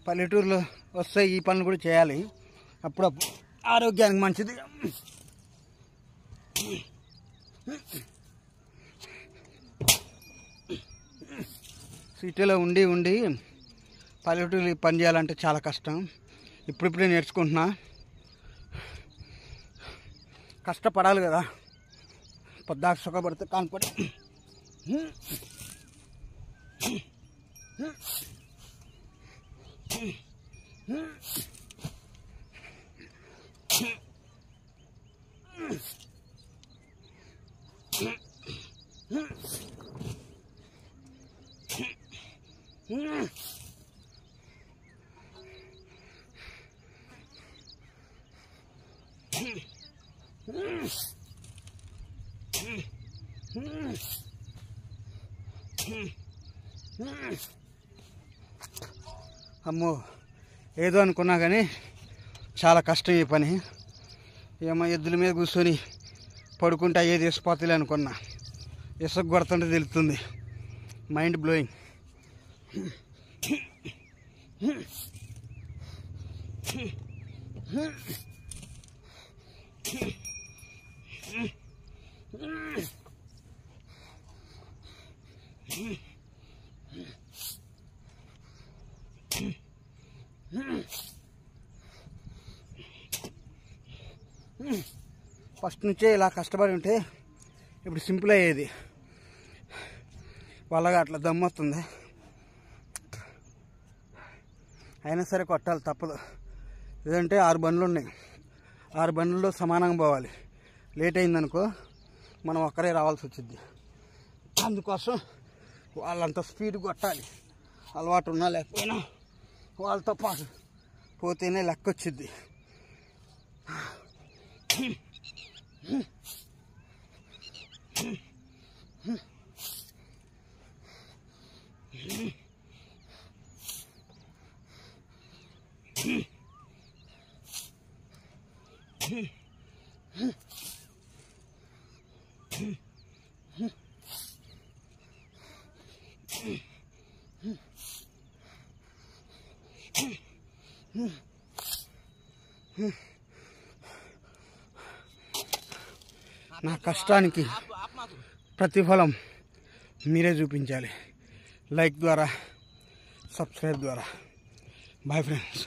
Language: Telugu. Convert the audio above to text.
పల్లెటూరులో వస్తే ఈ పనులు కూడా చేయాలి, అప్పుడప్పుడు ఆరోగ్యానికి మంచిది. సిటీలో ఉండి ఉండి పల్లెటూరు పని చేయాలంటే చాలా కష్టం. ఇప్పుడిప్పుడే నేర్చుకుంటున్నా. కష్టపడాలి కదా, పొద్దాక సుఖపడితే కానిపడి. అమ్మో, ఏదో అనుకున్నా కానీ చాలా కష్టం ఈ పని. ఏమో ఎద్దుల మీద కూర్చొని పడుకుంటే అయ్యేది వేసిపోతలే అనుకున్నా. ఇసుక కొడుతుంటే తెలుస్తుంది. Mind blowing. ఫస్ట్ నుంచే ఇలా కష్టపడి ఉంటే ఇప్పుడు సింపుల్ అయ్యేది. వాళ్ళగా అట్లా దమ్మొస్తుంది. అయినా సరే కొట్టాలి, తప్పదు. ఏదంటే 6 బండ్లు ఉన్నాయి, 6 బండ్లలో సమానంగా పోవాలి. లేట్ అయిందనుకో మనం ఒక్కరే రావాల్సి వచ్చింది. అందుకోసం వాళ్ళంత స్పీడ్ కొట్టాలి. అలవాటు ఉన్నా లేకపోయినా వాళ్ళతో పాటు పోతేనే లెక్క వచ్చింది. నా కష్టానికి ప్రతిఫలం మీరే చూపించాలి. లైక్ ద్వారా, సబ్స్క్రైబ్ ద్వారా. Bye friends.